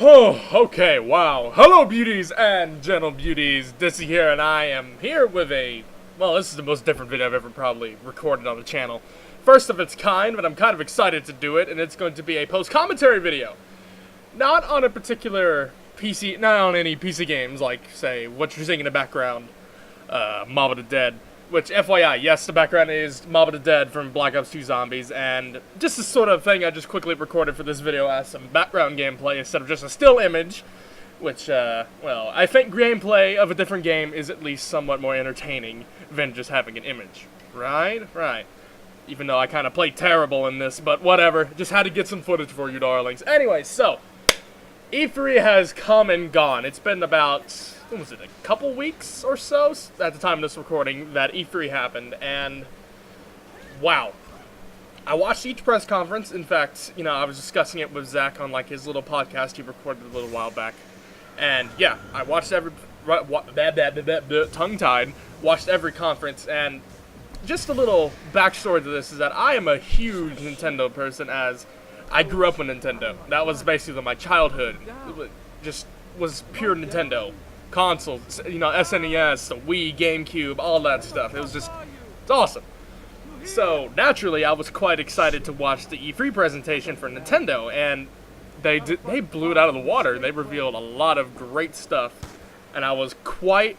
Oh, okay, wow. Hello, beauties and gentle beauties. Dissy here, and I am here with well, this is the most different video I've ever probably recorded on the channel. First of its kind, but I'm kind of excited to do it, and it's going to be a post-commentary video. Not on a particular PC, not on any PC games, like, say, what you're seeing in the background, Mob of the Dead. Which, FYI, yes, the background is Mob of the Dead from Black Ops 2 Zombies, and just this sort of thing I just quickly recorded for this video as some background gameplay instead of just a still image, which, well, I think gameplay of a different game is at least somewhat more entertaining than just having an image. Right? Right. Even though I kind of played terrible in this, but whatever. Just had to get some footage for you darlings. Anyway, so, E3 has come and gone. It's been about, what was it, a couple weeks or so at the time of this recording that E3 happened, and wow. I watched each press conference. In fact, you know, I was discussing it with Zach on, like, his little podcast he recorded a little while back. And, yeah, I watched every, tongue-tied, watched every conference, and just a little backstory to this is that I am a huge Nintendo person, as I grew up with Nintendo. That was basically my childhood. It just was pure Nintendo. Consoles, you know, SNES, the Wii, GameCube, all that stuff. It was just, it's awesome. So, naturally, I was quite excited to watch the E3 presentation for Nintendo, and they blew it out of the water. They revealed a lot of great stuff, and I was quite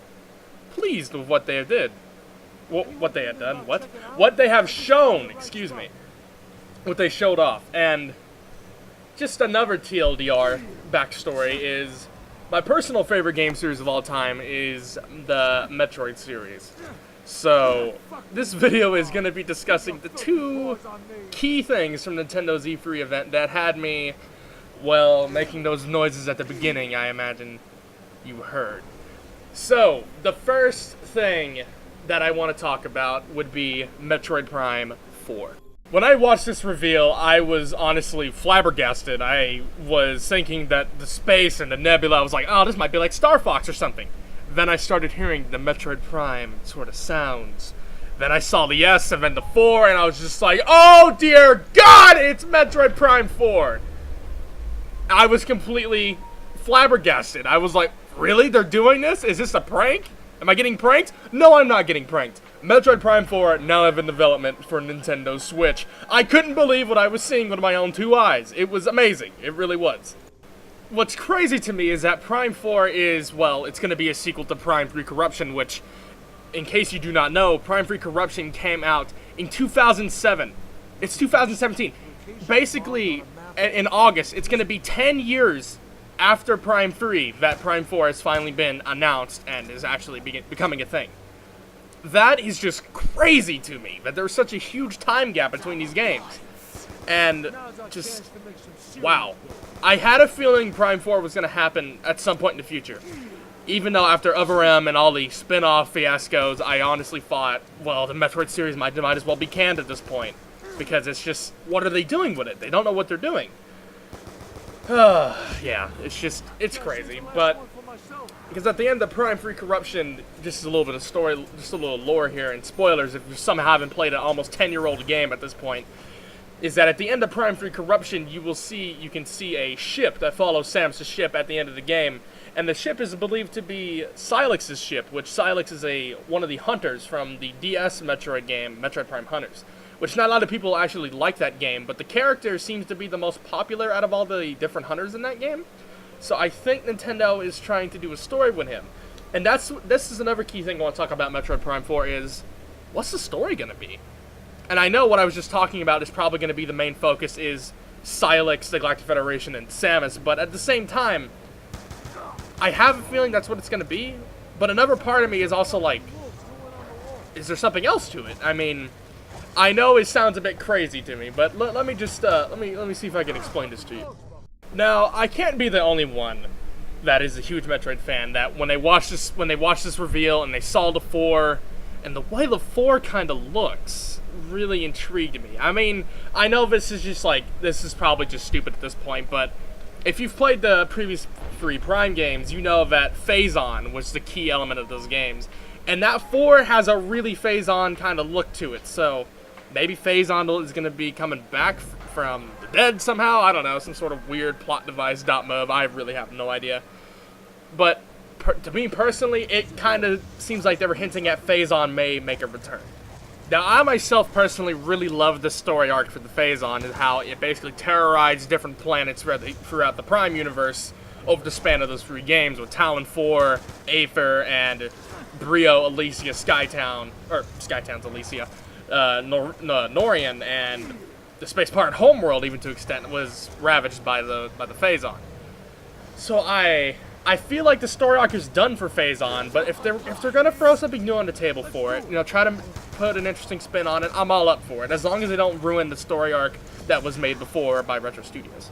pleased with what they did. What they had done, what they have shown, excuse me. What they showed off. And just another TLDR backstory is my personal favorite game series of all time is the Metroid series. So, this video is going to be discussing the two key things from Nintendo's E3 event that had me, well, making those noises at the beginning, I imagine you heard. So, the first thing that I want to talk about would be Metroid Prime 4. When I watched this reveal, I was honestly flabbergasted. I was thinking that the space and the nebula, I was like, oh, this might be like Star Fox or something. Then I started hearing the Metroid Prime sort of sounds. Then I saw the S and then the 4, and I was just like, oh dear God, it's Metroid Prime 4! I was completely flabbergasted. I was like, really? They're doing this? Is this a prank? Am I getting pranked? No, I'm not getting pranked. Metroid Prime 4 now have in development for Nintendo Switch. I couldn't believe what I was seeing with my own two eyes. It was amazing. It really was. What's crazy to me is that Prime 4 is, well, it's going to be a sequel to Prime 3 Corruption, which, in case you do not know, Prime 3 Corruption came out in 2007. It's 2017. Basically, in August, it's going to be 10 years after Prime 3 that Prime 4 has finally been announced and is actually becoming a thing. That is just crazy to me, that there's such a huge time gap between these games. And just, wow. I had a feeling Prime 4 was going to happen at some point in the future. Even though after Other M and all the spin-off fiascos, I honestly thought, well, the Metroid series might as well be canned at this point. Because it's just, what are they doing with it? They don't know what they're doing. Yeah, it's crazy, but because at the end of Prime 3 Corruption, just a little bit of story, just a little lore here, and spoilers if you somehow haven't played an almost 10-year-old game at this point, is that at the end of Prime 3 Corruption, you can see a ship that follows Samus' ship at the end of the game, and the ship is believed to be Sylex's ship, which Sylex is one of the hunters from the DS Metroid game, Metroid Prime Hunters. Which not a lot of people actually like that game, but the character seems to be the most popular out of all the different hunters in that game. So I think Nintendo is trying to do a story with him. And this is another key thing I want to talk about Metroid Prime 4 is, what's the story going to be? And I know what I was just talking about is probably going to be the main focus is Sylex, the Galactic Federation, and Samus, but at the same time, I have a feeling that's what it's going to be, but another part of me is also like, is there something else to it? I mean, I know it sounds a bit crazy to me, but let me just let me see if I can explain this to you. Now, I can't be the only one that is a huge Metroid fan that when they watched this reveal and they saw the 4 and the way the 4 kind of looks really intrigued me. I mean, I know this is probably just stupid at this point, but if you've played the previous 3 Prime games, you know that Phase-On was the key element of those games. And that 4 has a really Phase-On kind of look to it, so maybe Phase-On is going to be coming back from the dead somehow. I don't know, some sort of weird plot device .mov. I really have no idea. But to me personally, it kind of seems like they were hinting at Phazon may make a return. Now, I myself personally really love the story arc for the Phazon and how it basically terrorized different planets throughout the Prime universe over the span of those 3 games with Talon 4, Aether, and Brio, Elysia, Skytown, or Skytown's Elysia, Norian, and the space part Homeworld, even to an extent, was ravaged by the Phazon. So I feel like the story arc is done for Phazon, but if they're gonna throw something new on the table for it, try to put an interesting spin on it, I'm all up for it, as long as they don't ruin the story arc that was made before by Retro Studios.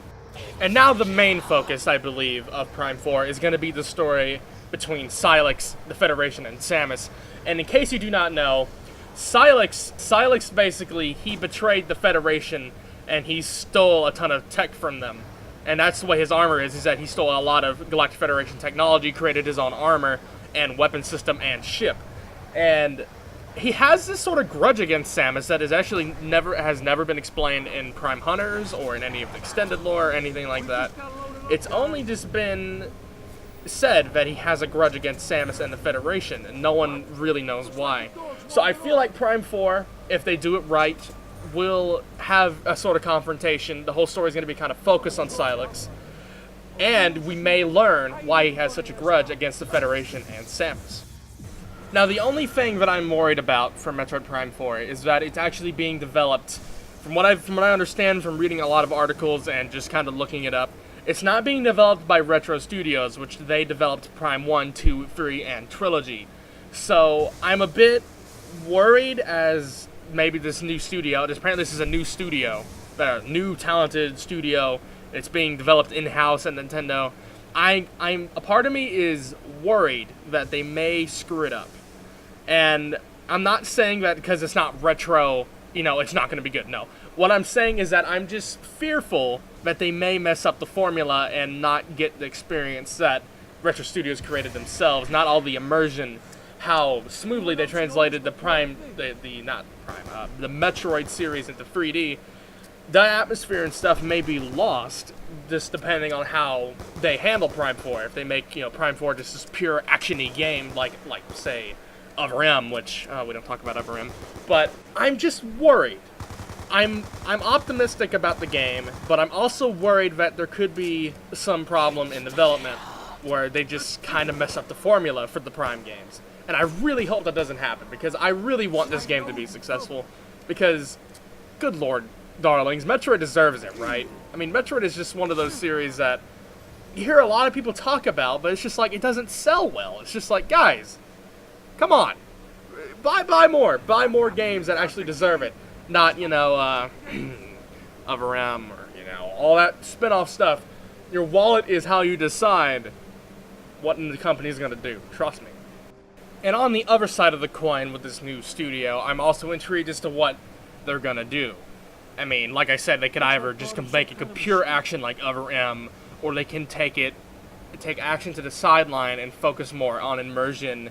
And now the main focus, I believe, of Prime 4 is going to be the story between Sylix, the Federation, and Samus. And in case you do not know, Sylix basically, he betrayed the Federation and he stole a ton of tech from them. And that's the way his armor is that he stole a lot of Galactic Federation technology, created his own armor and weapon system and ship. And he has this sort of grudge against Samus that is actually has never been explained in Prime Hunters or in any of the extended lore or anything like that. It's only just been said that he has a grudge against Samus and the Federation, and no one really knows why. So I feel like Prime 4, if they do it right, will have a sort of confrontation. The whole story is going to be kind of focused on Sylix, and we may learn why he has such a grudge against the Federation and Samus. Now, the only thing that I'm worried about for Metroid Prime 4 is that it's actually being developed, from what I understand from reading a lot of articles and just kind of looking it up, it's not being developed by Retro Studios, which they developed Prime 1, 2, 3, and Trilogy. So I'm a bit worried as maybe this new studio, apparently this is a new studio, a new talented studio, it's being developed in-house at Nintendo. A part of me is worried that they may screw it up. And I'm not saying that because it's not retro, it's not going to be good. No. What I'm saying is that I'm just fearful that they may mess up the formula and not get the experience that Retro Studios created themselves. Not all the immersion, how smoothly they translated the Metroid series into 3D. The atmosphere and stuff may be lost, just depending on how they handle Prime 4. If they make, Prime 4 just this pure action-y game, like say, Other M, which we don't talk about Other M. But I'm just worried. I'm optimistic about the game, but I'm also worried that there could be some problem in development where they just kind of mess up the formula for the Prime games. And I really hope that doesn't happen, because I really want this game to be successful. Because, good lord, darlings, Metroid deserves it, right? I mean, Metroid is just one of those series that you hear a lot of people talk about, but it's just like, it doesn't sell well. It's just like, guys, come on. Buy more games that actually deserve it. Not, Other M or, all that spin-off stuff. Your wallet is how you decide what the company is going to do. Trust me. And on the other side of the coin with this new studio, I'm also intrigued as to what they're going to do. I mean, like I said, they could either just make it pure action like Other M, or they can take action to the sideline and focus more on immersion,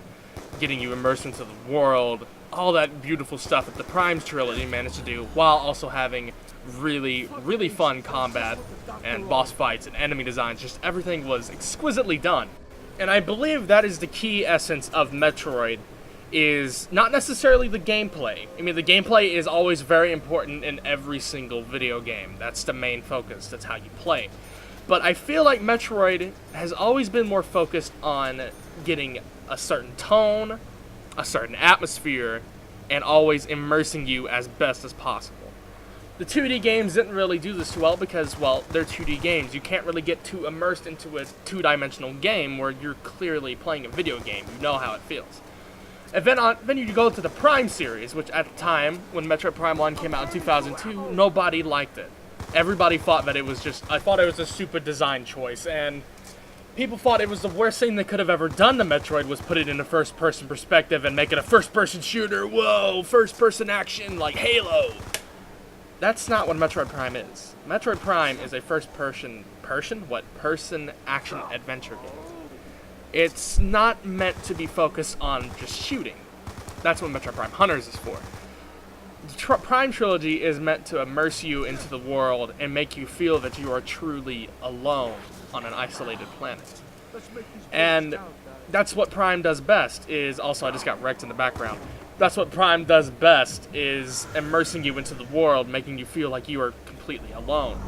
getting you immersed into the world, all that beautiful stuff that the Prime trilogy managed to do, while also having really, really fun combat and boss fights and enemy designs. Just everything was exquisitely done. And I believe that is the key essence of Metroid, is not necessarily the gameplay. I mean, the gameplay is always very important in every single video game. That's the main focus. That's how you play. But I feel like Metroid has always been more focused on getting a certain tone, a certain atmosphere, and always immersing you as best as possible. The 2D games didn't really do this well because, well, they're 2D games. You can't really get too immersed into a two-dimensional game where you're clearly playing a video game. You know how it feels. And then you go to the Prime series, which at the time, when Metroid Prime 1 came out in 2002, nobody liked it. Everybody thought that it was a stupid design choice, and people thought it was the worst thing they could have ever done to Metroid was put it in a first-person perspective and make it a first-person shooter. Whoa, first-person action like Halo. That's not what Metroid Prime is. Metroid Prime is a person action adventure game. It's not meant to be focused on just shooting. That's what Metroid Prime Hunters is for. Prime Trilogy is meant to immerse you into the world and make you feel that you are truly alone on an isolated planet. And that's what Prime does best, is also, I just got wrecked in the background. That's what Prime does best, is immersing you into the world, making you feel like you are completely alone.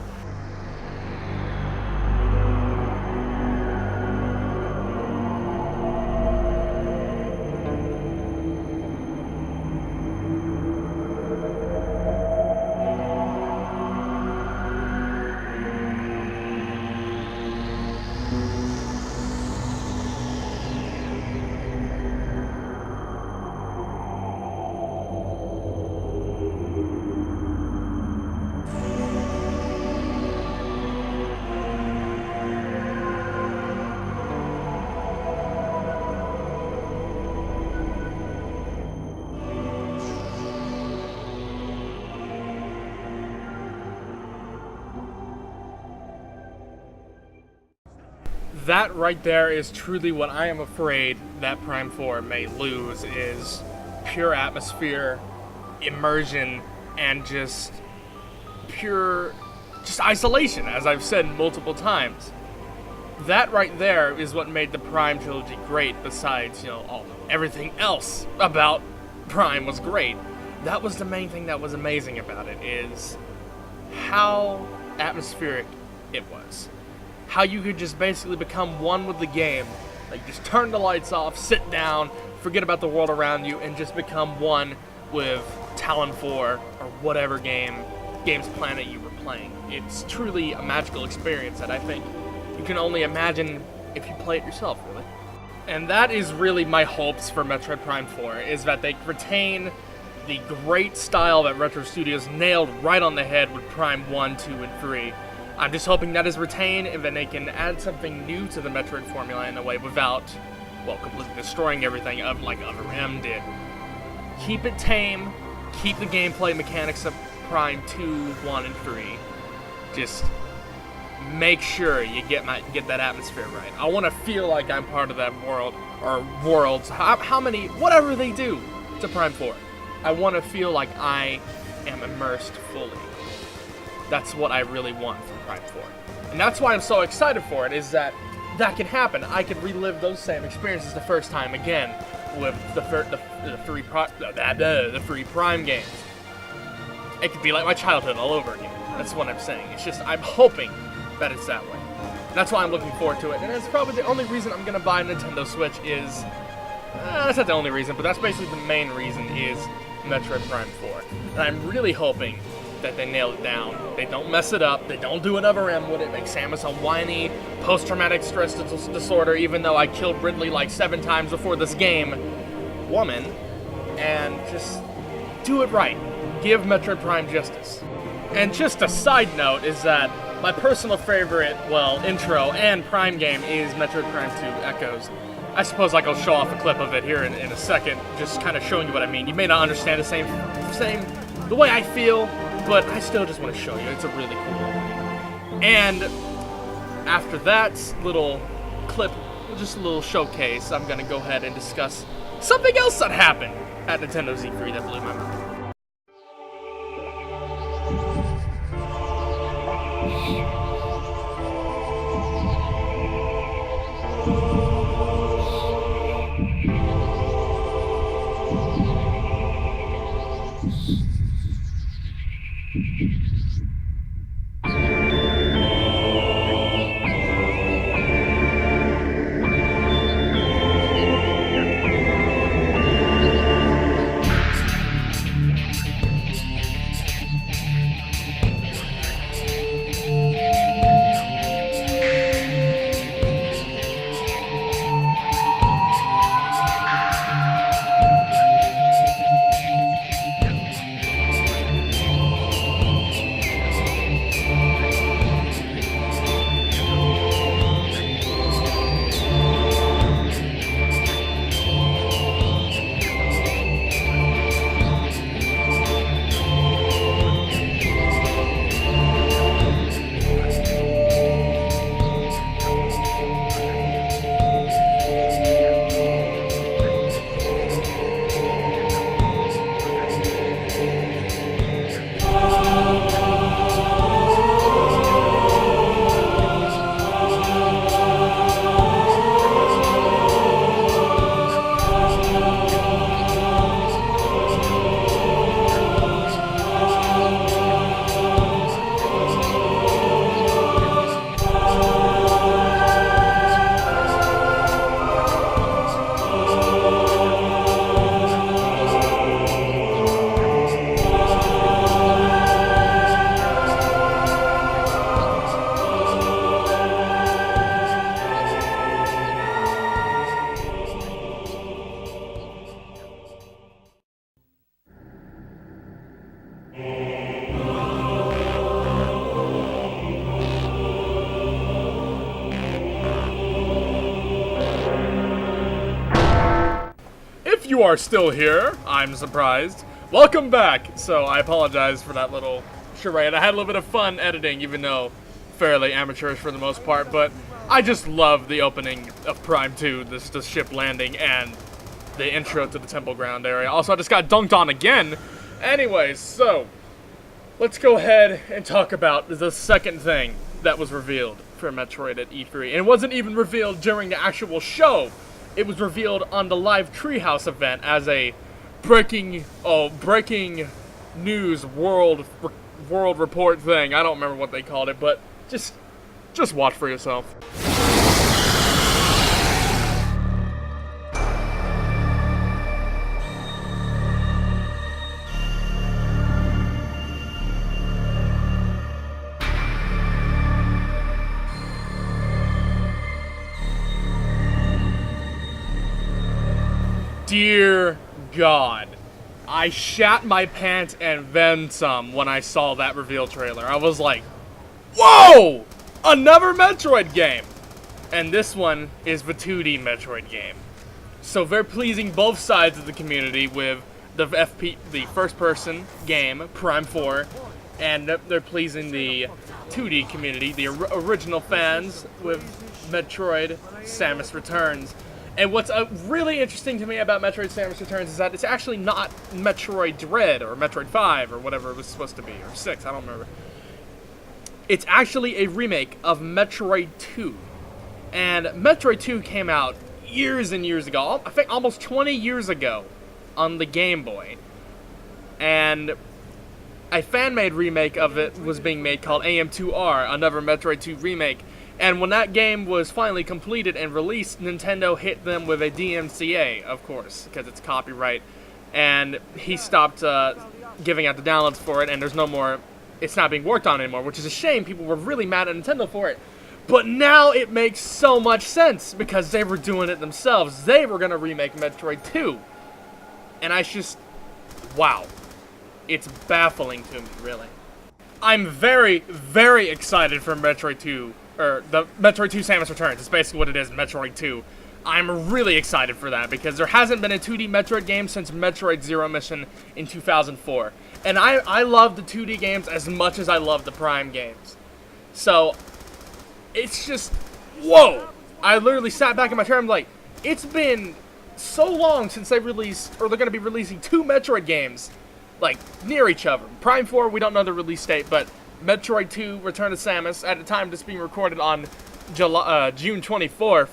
That right there is truly what I am afraid that Prime 4 may lose, is pure atmosphere, immersion, and just pure isolation, as I've said multiple times. That right there is what made the Prime trilogy great, besides, everything else about Prime was great. That was the main thing that was amazing about it, is how atmospheric it was. How you could just basically become one with the game. Like, just turn the lights off, sit down, forget about the world around you, and just become one with Talon 4 or whatever game's planet you were playing. It's truly a magical experience that I think you can only imagine if you play it yourself, really. And that is really my hopes for Metroid Prime 4, is that they retain the great style that Retro Studios nailed right on the head with Prime 1, 2, and 3. I'm just hoping that is retained, and then they can add something new to the Metroid formula in a way without, completely destroying everything like Other M did. Keep it tame, keep the gameplay mechanics of Prime 2, 1, and 3. Just make sure you get that atmosphere right. I want to feel like I'm part of that world, or worlds, whatever they do to Prime 4. I want to feel like I am immersed fully. That's what I really want from Prime 4. And that's why I'm so excited for it, is that can happen. I could relive those same experiences the first time again with the three Prime games. It could be like my childhood all over again. That's what I'm saying. It's just, I'm hoping that it's that way. That's why I'm looking forward to it. And that's probably the only reason I'm going to buy a Nintendo Switch is... that's not the only reason, but that's basically the main reason, is Metroid Prime 4. And I'm really hoping that they nail it down. They don't mess it up. They don't do another M with it. Make Samus a whiny post-traumatic stress disorder, even though I killed Ridley like 7 times before this game, woman. And just do it right. Give Metroid Prime justice. And just a side note is that my personal favorite, intro and Prime game is Metroid Prime 2 Echoes. I suppose I'll show off a clip of it here in a second, just kind of showing you what I mean. You may not understand the way I feel, but I still just want to show you. It's a really cool one. And after that little clip, just a little showcase, I'm going to go ahead and discuss something else that happened at Nintendo Z3 that blew my mind. you are still here, I'm surprised. Welcome back. So I apologize for that little charade. I had a little bit of fun editing, even though fairly amateurish for the most part, but I just love the opening of Prime 2, the ship landing, and the intro to the Temple Ground area. Also, I just got dunked on again. Anyways, so let's go ahead and talk about the second thing that was revealed for Metroid at E3. And it wasn't even revealed during the actual show. It was revealed on the live Treehouse event as a breaking news world report thing. I don't remember what they called it, but just watch for yourself. Dear God, I shat my pants and then some when I saw that reveal trailer. I was like, whoa! Another Metroid game! And this one is the 2D Metroid game. So they're pleasing both sides of the community with the first-person game, Prime 4, and they're pleasing the 2D community, the original fans, with Metroid Samus Returns. And what's really interesting to me about Metroid Samus Returns is that it's actually not Metroid Dread or Metroid 5 or whatever it was supposed to be, or 6, I don't remember. It's actually a remake of Metroid 2. And Metroid 2 came out years and years ago, I think almost 20 years ago on the Game Boy. And a fan-made remake of it was being made called AM2R, another Metroid 2 remake. And when that game was finally completed and released, Nintendo hit them with a DMCA, of course, because it's copyright. And he stopped giving out the downloads for it, and there's no more, it's not being worked on anymore, which is a shame. People were really mad at Nintendo for it. But now it makes so much sense, because they were doing it themselves. They were going to remake Metroid 2. And I just, wow. It's baffling to me, really. I'm very, very excited for Metroid 2. Or the Metroid 2 Samus Returns. It's basically what it is, Metroid 2. I'm really excited for that because there hasn't been a 2D Metroid game since Metroid Zero Mission in 2004. And I love the 2D games as much as I love the Prime games. So, it's just, whoa! I literally sat back in my chair and I'm like, it's been so long since they released, or they're going to be releasing 2 Metroid games, like, near each other. Prime 4, we don't know the release date, but Metroid 2 Return to Samus, at the time this being recorded on June 24th,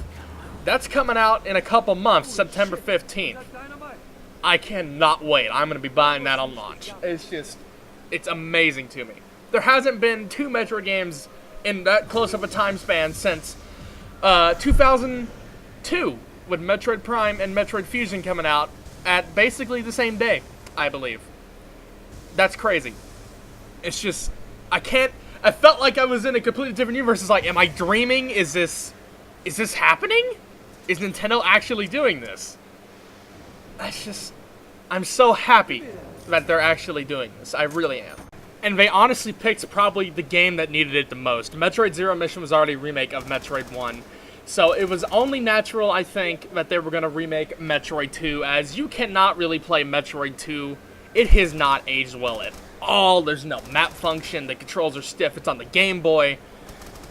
that's coming out in a couple months, September 15th. I cannot wait. I'm going to be buying that on launch. It's amazing to me. There hasn't been 2 Metroid games in that close of a time span since 2002, with Metroid Prime and Metroid Fusion coming out at basically the same day, I believe. That's crazy. It's just, I felt like I was in a completely different universe. It's like, am I dreaming? Is this happening? Is Nintendo actually doing this? I'm so happy that they're actually doing this. I really am. And they honestly picked probably the game that needed it the most. Metroid Zero Mission was already a remake of Metroid 1. So it was only natural, I think, that they were going to remake Metroid 2, as you cannot really play Metroid 2. It has not aged well at all. There's no map function. The controls are stiff. It's on the Game Boy.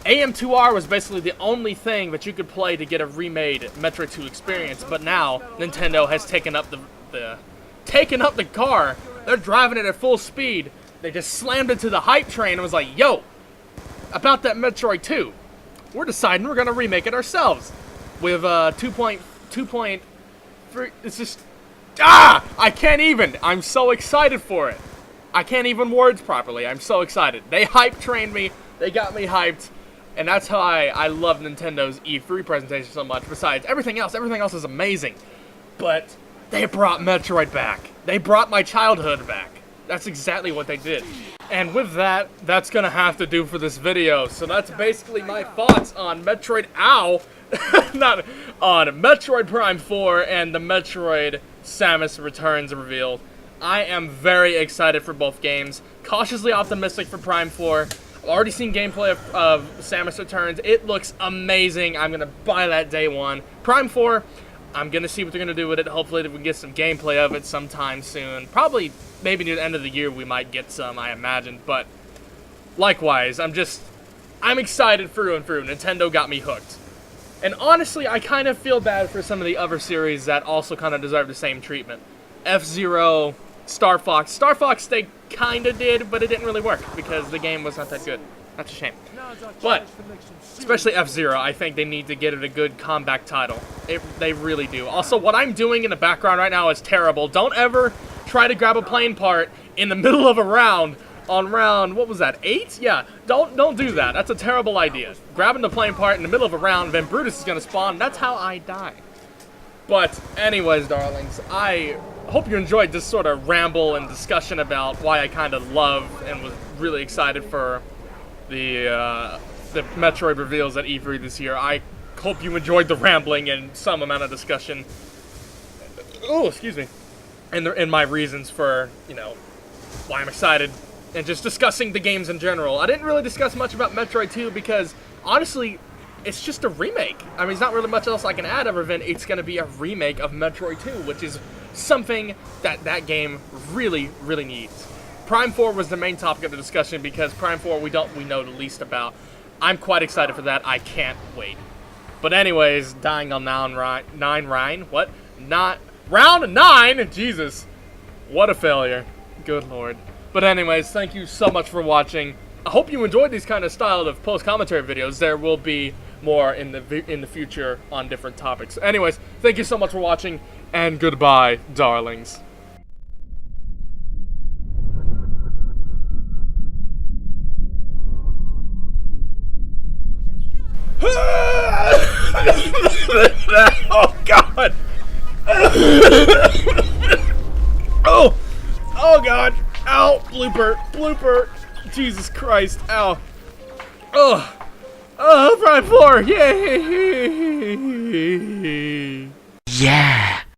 AM2R was basically the only thing that you could play to get a remade Metroid 2 experience, but now Nintendo has taken up the car. They're driving it at full speed. They just slammed into the hype train and was like, yo, about that Metroid 2. We're deciding we're going to remake it ourselves with 2.3. It's just, I can't even. I'm so excited for it. I can't even words properly. I'm so excited. They hype trained me. They got me hyped. And that's how I love Nintendo's E3 presentation so much. Besides everything else is amazing. But they brought Metroid back. They brought my childhood back. That's exactly what they did. And with that, that's gonna have to do for this video. So that's basically my thoughts on Metroid, not on Metroid Prime 4 and the Metroid Samus Returns reveal. I am very excited for both games. Cautiously optimistic for Prime 4. I've already seen gameplay of Samus Returns. It looks amazing. I'm gonna buy that day one. Prime 4, I'm gonna see what they're gonna do with it. Hopefully we can get some gameplay of it sometime soon. Probably, maybe near the end of the year we might get some, I imagine. But likewise, I'm excited through and through. Nintendo got me hooked. And honestly, I kind of feel bad for some of the other series that also kind of deserve the same treatment. F-Zero, Star Fox. Star Fox, they kind of did, but it didn't really work because the game was not that good. That's a shame. But, especially F-Zero, I think they need to get it a good comeback title. They really do. Also, what I'm doing in the background right now is terrible. Don't ever try to grab a plane part in the middle of a round on round, what was that, 8? Yeah, don't do that. That's a terrible idea. Grabbing the plane part in the middle of a round, then Brutus is going to spawn. That's how I die. But anyways, darlings, I hope you enjoyed this sort of ramble and discussion about why I kind of love and was really excited for the Metroid reveals at E3 this year. I hope you enjoyed the rambling and some amount of discussion. Oh, excuse me. And my reasons for, you know, why I'm excited. And just discussing the games in general. I didn't really discuss much about Metroid 2 because, honestly, it's just a remake. I mean, there's not really much else I can add other than it's going to be a remake of Metroid 2, which is something that game really, really needs. Prime 4 was the main topic of the discussion because Prime 4 we know the least about. I'm quite excited for that. I can't wait. But anyways, dying on round 9? Jesus. What a failure. Good lord. But anyways, thank you so much for watching. I hope you enjoyed these kind of style of post-commentary videos. There will be more in the future on different topics. Anyways, thank you so much for watching, and goodbye, darlings. Oh god. Oh god. Ow, blooper, Jesus Christ, ow. Prime 4, yay! Yeah!